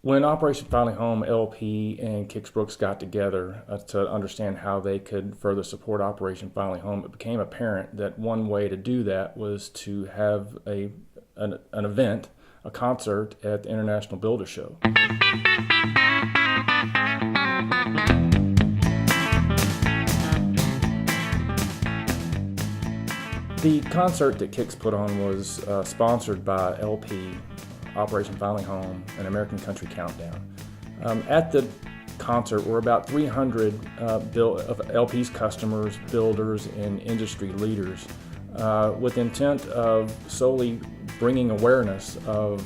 When Operation Finally Home, LP and Kix Brooks got together to understand how they could further support Operation Finally Home, it became apparent that one way to do that was to have an event, a concert at the International Builder Show. The concert that Kix put on was sponsored by LP, Operation Finally Home, and American Country Countdown. At the concert were about 300 of LP's customers, builders, and industry leaders with intent of solely bringing awareness of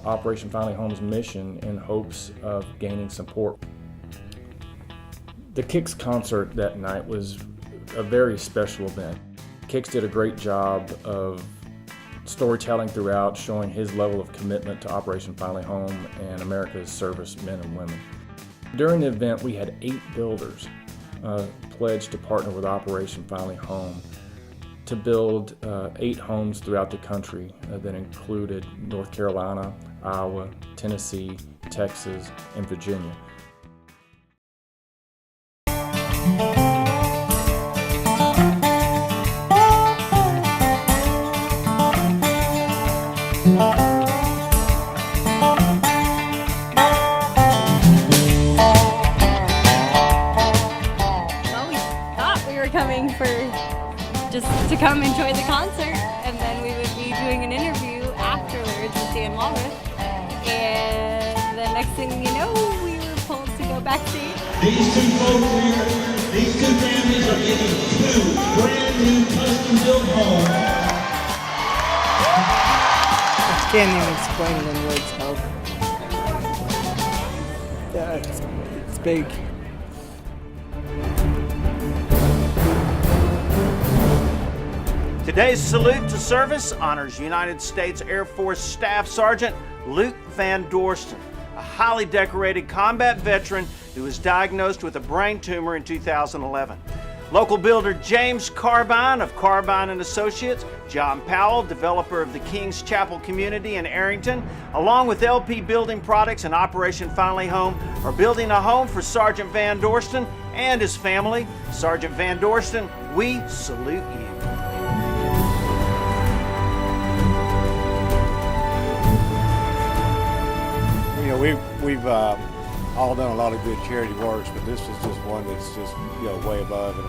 Operation Finally Home's mission in hopes of gaining support. The Kix concert that night was a very special event. Kix did a great job of storytelling throughout, showing his level of commitment to Operation Finally Home and America's servicemen and women. During the event, we had 8 builders pledged to partner with Operation Finally Home to build 8 homes throughout the country that included North Carolina, Iowa, Tennessee, Texas, and Virginia. Coming for just to come enjoy the concert, and then we would be doing an interview afterwards with Dan Walrath, and the next thing you know, we were pulled to go backstage. These two folks here, these two families are getting 2 brand new custom-built homes. I can't even explain it in words how. Yeah, it's big. Today's salute to service honors United States Air Force Staff Sergeant Luke Van Dorsten, a highly decorated combat veteran who was diagnosed with a brain tumor in 2011. Local builder James Carbine of Carbine & Associates, John Powell, developer of the King's Chapel community in Arrington, along with LP Building Products and Operation Finally Home, are building a home for Sergeant Van Dorsten and his family. Sergeant Van Dorsten, we salute you. You know, we've all done a lot of good charity works, but this is just one that's just, you know, way above and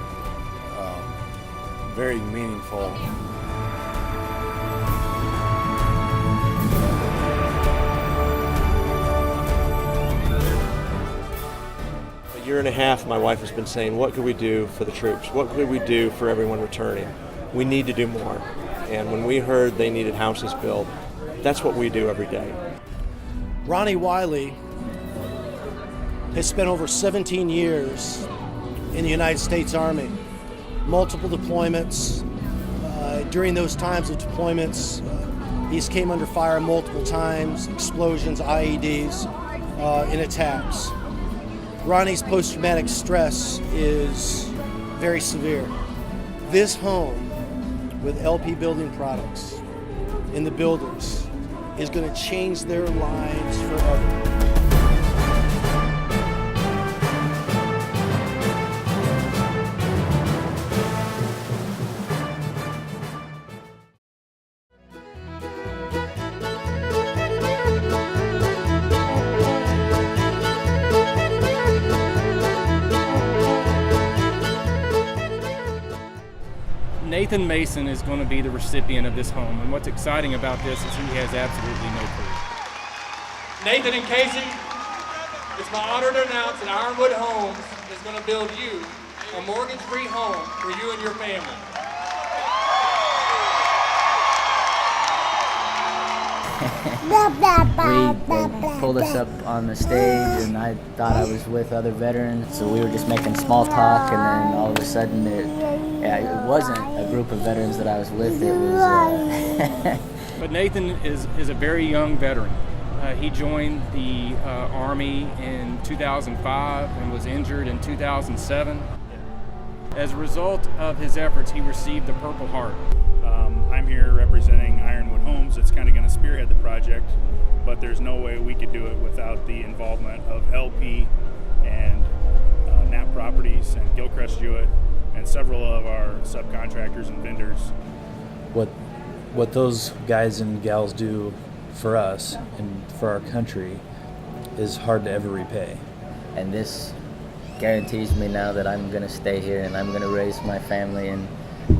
very meaningful. A year and a half, my wife has been saying, what could we do for the troops? What could we do for everyone returning? We need to do more. And when we heard they needed houses built, that's what we do every day. Ronnie Wiley has spent over 17 years in the United States Army, multiple deployments. During those times of deployments, he's came under fire multiple times, explosions, IEDs, in attacks. Ronnie's post-traumatic stress is very severe. This home with LP Building Products and the builders is going to change their lives forever. Nathan Mason is going to be the recipient of this home, and what's exciting about this is he has absolutely no clue. Nathan and Casey, it's my honor to announce that Ironwood Homes is going to build you a mortgage-free home for you and your family. They pulled us up on the stage, and I thought I was with other veterans, so we were just making small talk, and then all of a sudden it wasn't a group of veterans that I was with, it was... But Nathan is a very young veteran. He joined the Army in 2005 and was injured in 2007. As a result of his efforts, he received the Purple Heart. I'm here representing Ironwood Homes. It's kind of going to spearhead the project, but there's no way we could do it without the involvement of LP and Knapp Properties and Gilchrist Jewett and several of our subcontractors and vendors. What those guys and gals do for us and for our country is hard to ever repay. And this guarantees me now that I'm going to stay here and I'm going to raise my family in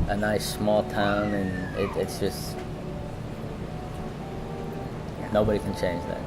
a nice small town, and it's just, nobody can change that.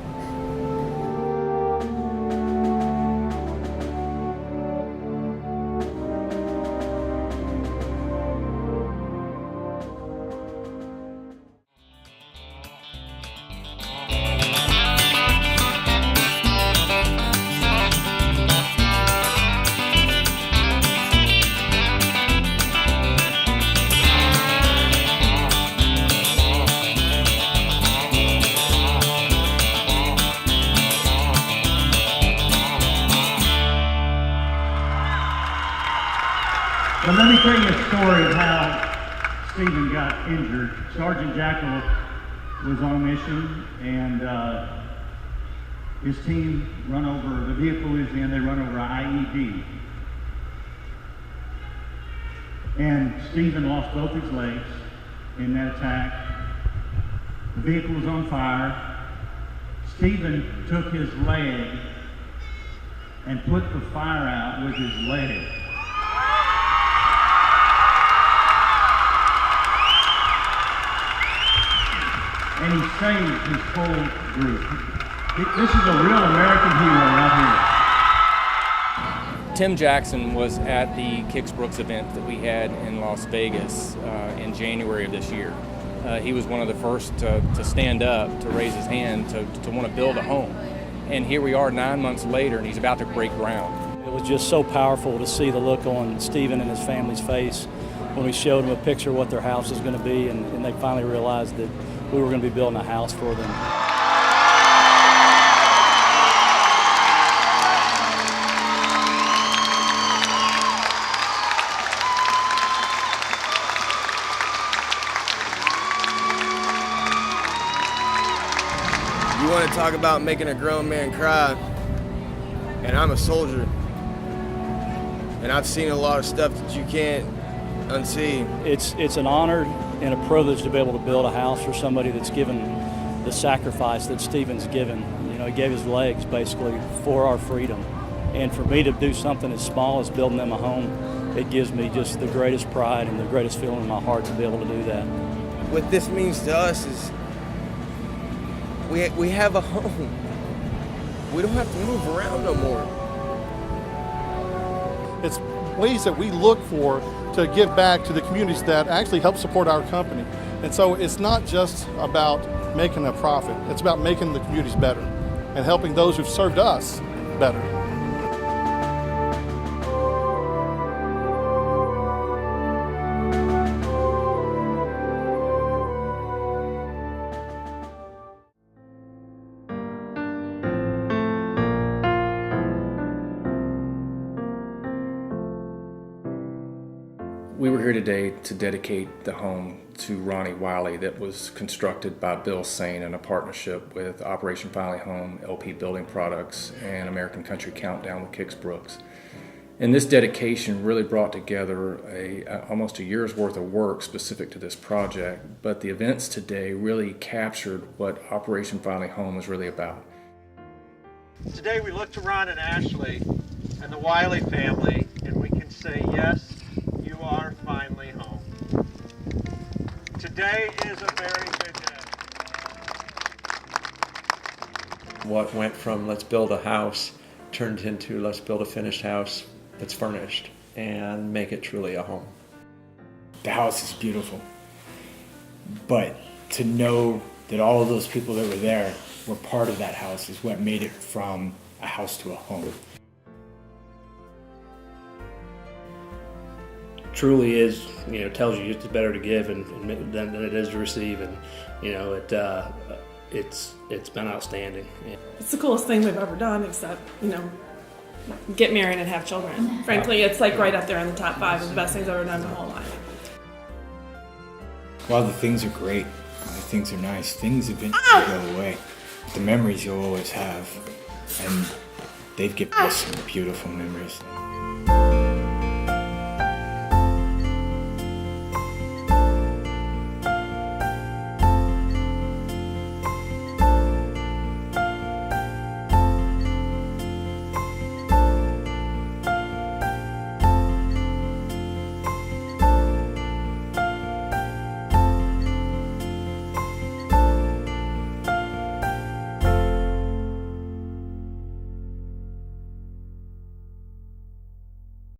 But let me tell you a story of how Stephen got injured. Sergeant Jackal was on a mission, and his team run over, the vehicle he was in, they run over an IED. And Stephen lost both his legs in that attack. The vehicle was on fire. Stephen took his leg and put the fire out with his leg. And he saved his whole group. This is a real American hero right here. Tim Jackson was at the Kix Brooks event that we had in Las Vegas in January of this year. He was one of the first to stand up, to raise his hand, to want to build a home. And here we are 9 months later, and he's about to break ground. It was just so powerful to see the look on Stephen and his family's face when we showed them a picture of what their house is going to be, and they finally realized that we were going to be building a house for them. You want to talk about making a grown man cry, and I'm a soldier, and I've seen a lot of stuff that you can't unsee. It's an honor and a privilege to be able to build a house for somebody that's given the sacrifice that Stephen's given. You know, he gave his legs basically for our freedom. And for me to do something as small as building them a home, it gives me just the greatest pride and the greatest feeling in my heart to be able to do that. What this means to us is we have a home. We don't have to move around no more. It's ways that we look for to give back to the communities that actually help support our company. And so it's not just about making a profit, it's about making the communities better and helping those who've served us better. We were here today to dedicate the home to Ronnie Wiley that was constructed by Bill Sain in a partnership with Operation Finally Home, LP Building Products, and American Country Countdown with Kix Brooks. And this dedication really brought together almost a year's worth of work specific to this project, but the events today really captured what Operation Finally Home is really about. Today we look to Ron and Ashley and the Wiley family, and we can say, yes, you are finally home. Today is a very good day. What went from let's build a house turned into let's build a finished house that's furnished and make it truly a home. The house is beautiful, but to know that all of those people that were there were part of that house is what made it from a house to a home. Truly is, tells you it's better to give than it is to receive, and it's been outstanding. It's the coolest thing we've ever done, except get married and have children. Frankly, it's like right up there in the top 5 of the best things I've ever done in my whole life. while the things are great, while the things are nice, things eventually go away. The memories you'll always have, and they've given us some beautiful memories.